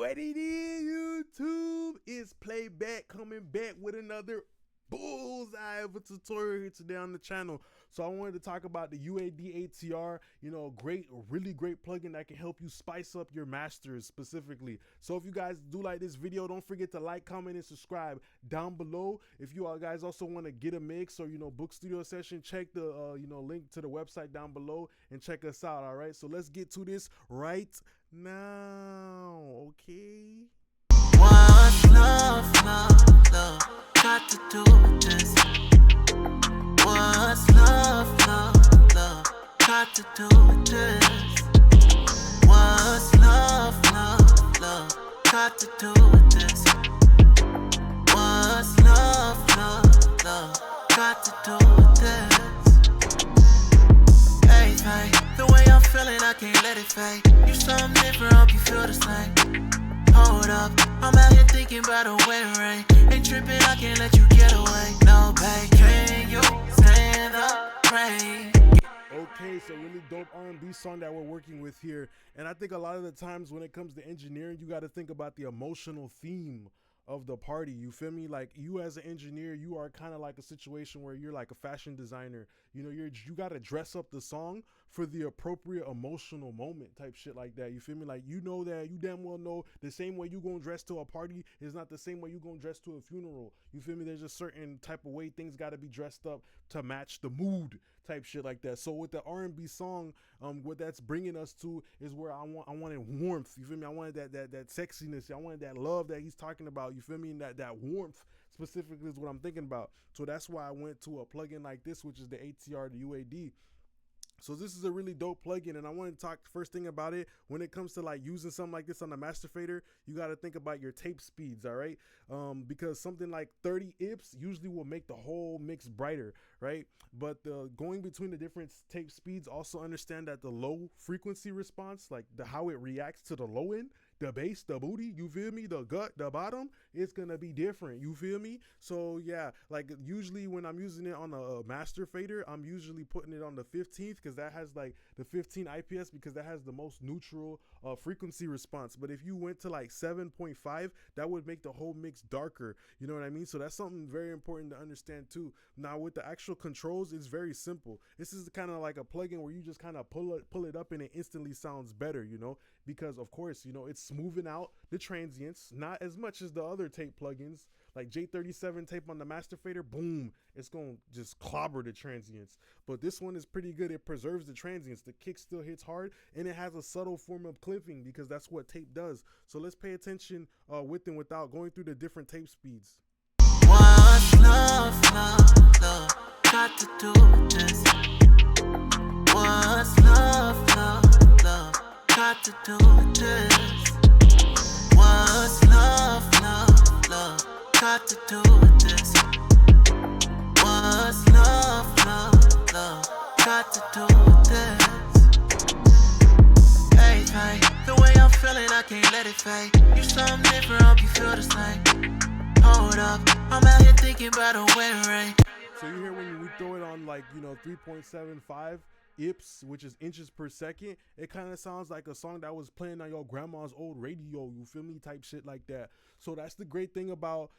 What it is, YouTube? It's Playback coming back with another bullseye of a tutorial here today on the channel. So I wanted to talk about the UAD ATR, really great plugin that can help you spice up your masters specifically. So if you guys do like this video, don't forget to like, comment, and subscribe down below. If you all guys also want to get a mix or book studio session, check the link to the website down below and check us out. All right, so let's get to this right now. Okay. What's love, love, love got to do with this? What's love, love, love got to do with this? What's love, love, love got to do with this? What's love, love, love got to do with this? Hey, hey, the way I'm feeling, I can't let it fade. You something different, hope you feel the same. Hold up, I'm out here thinking about a wedding ring. Ain't tripping, I can't let you get away. No pay, can you stand up, pray? Okay, so really dope R&B song that we're working with here. And I think a lot of the times when it comes to engineering, you got to think about the emotional theme of the party. You feel me? Like, you as an engineer, you are kind of like a situation where you're like a fashion designer. You got to dress up the song for the appropriate emotional moment type shit like that. You feel me? Like, you damn well know the same way you gonna dress to a party is not the same way you gonna dress to a funeral. You feel me? There's a certain type of way things got to be dressed up to match the mood type shit like that. So with the R&B song, what that's bringing us to is where I wanted warmth. You feel me? I wanted that sexiness. I wanted that love that he's talking about. You feel me? And that warmth specifically is what I'm thinking about. So that's why I went to a plugin like this, which is the ATR, the UAD. So this is a really dope plugin, and I want to talk first thing about it. When it comes to like using something like this on the master fader, you got to think about your tape speeds, all right? Because something like 30 IPS usually will make the whole mix brighter, right? But going between the different tape speeds, also understand that the low frequency response, like how it reacts to the low end, the bass, the booty, you feel me, the gut, the bottom, it's gonna be different, you feel me? So yeah, like usually when I'm using it on a master fader, I'm usually putting it on the 15th because that has like the 15 IPS because that has the most neutral frequency response. But if you went to like 7.5, that would make the whole mix darker, you know what I mean? So that's something very important to understand too. Now with the actual controls, it's very simple. This is kind of like a plugin where you just kind of pull it up and it instantly sounds better, because of course, it's smoothing out the transients, not as much as the other tape plugins like J37 tape on the master fader. Boom, it's gonna just clobber the transients. But this one is pretty good. It preserves the transients. The kick still hits hard, and it has a subtle form of clipping because that's what tape does. So let's pay attention with and without going through the different tape speeds. What's love, love, love got to do with this? What's love, love, love got to do with this? What's love, love, love got to do with this? What's love, love, love got to do with this? Hey, hey, the way I'm feeling, I can't let it fade. You something different, hope you feel the same. Hold up, I'm out here thinking about a wedding ring. So you hear when we throw it on like 3.75 IPS, which is inches per second, it kind of sounds like a song that was playing on your grandma's old radio, you feel me, type shit like that. So that's the great thing about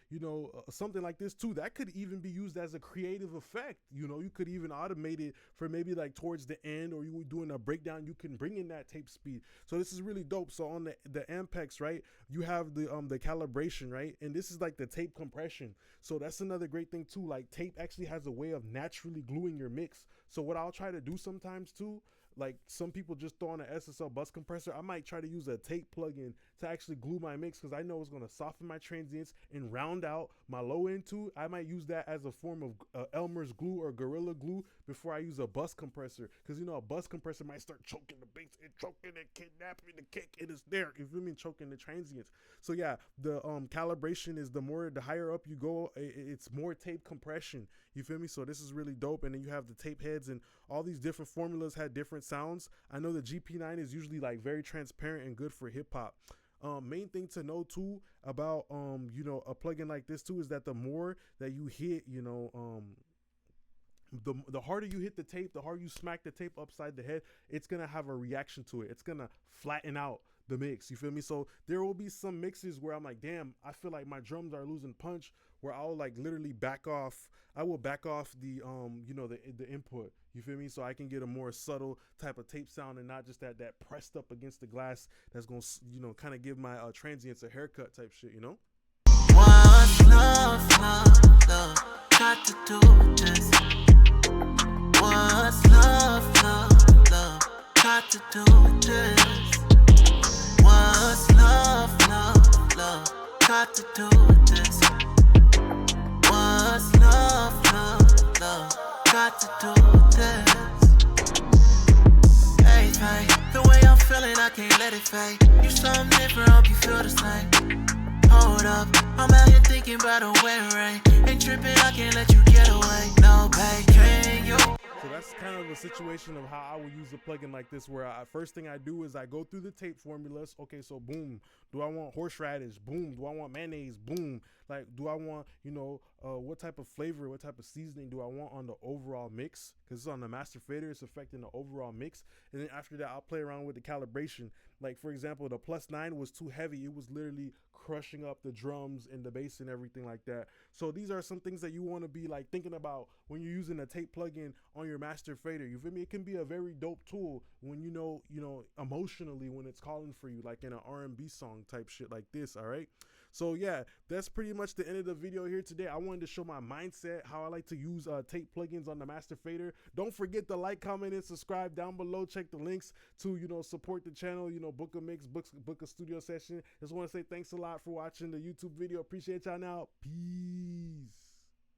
something like this too. That could even be used as a creative effect. You could even automate it for maybe like towards the end, or you were doing a breakdown, you can bring in that tape speed. So this is really dope. So on the Ampex, right, you have the calibration, right, and this is like the tape compression. So that's another great thing too. Like, tape actually has a way of naturally gluing your mix. So what I'll try to do sometimes too, like some people just throw on an SSL bus compressor, I might try to use a tape plugin to actually glue my mix because I know it's going to soften my transients and round out my low end too. I might use that as a form of Elmer's glue or Gorilla glue before I use a bus compressor, because a bus compressor might start choking the bass and choking and kidnapping the kick, and it's there, you feel me, choking the transients. So yeah, the calibration is the higher up you go, it's more tape compression, you feel me? So this is really dope. And then you have the tape heads, and all these different formulas had different sounds. I know the GP9 is usually like very transparent and good for hip hop. Main thing to know too about a plugin like this too is that the more that you hit, the harder you hit the tape, the harder you smack the tape upside the head, it's gonna have a reaction to it. It's gonna flatten out the mix. You feel me? So there will be some mixes where I'm like, damn, I feel like my drums are losing punch, where I'll like literally back off. I will back off the the input. You feel me? So I can get a more subtle type of tape sound and not just that pressed up against the glass that's gonna kind of give my transients a haircut type shit. You know? What's love, love, love got to do with this? What's love, love, love got to do with this? What's love, love, love got to do with this? What's love, love, love got to do with this? Hey, hey, the way I'm feeling, I can't let it fade. You something different, hope you feel the same. Hold up, I'm out here thinking about a way rain. Ain't tripping, I can't let you get away. No, babe, can you? So that's kind of a situation of how I would use a plugin like this, where first thing I do is I go through the tape formulas. Okay, so boom, do I want horseradish? Boom, do I want mayonnaise? Boom, like do I want what type of flavor, what type of seasoning do I want on the overall mix? Because it's on the master fader, it's affecting the overall mix. And then after that, I'll play around with the calibration. Like for example, the +9 was too heavy; it was literally crushing up the drums and the bass and everything like that. So these are some things that you want to be like thinking about when you're using a tape plugin on your master fader. You feel me? It can be a very dope tool when you know emotionally when it's calling for you, like in an R&B song type shit like this. All right. So yeah, that's pretty much the end of the video here today. I wanted to show my mindset, how I like to use tape plugins on the master fader. Don't forget to like, comment, and subscribe down below. Check the links to support the channel, book a mix, book a studio session. Just want to say thanks a lot for watching the YouTube video. Appreciate y'all now. Peace.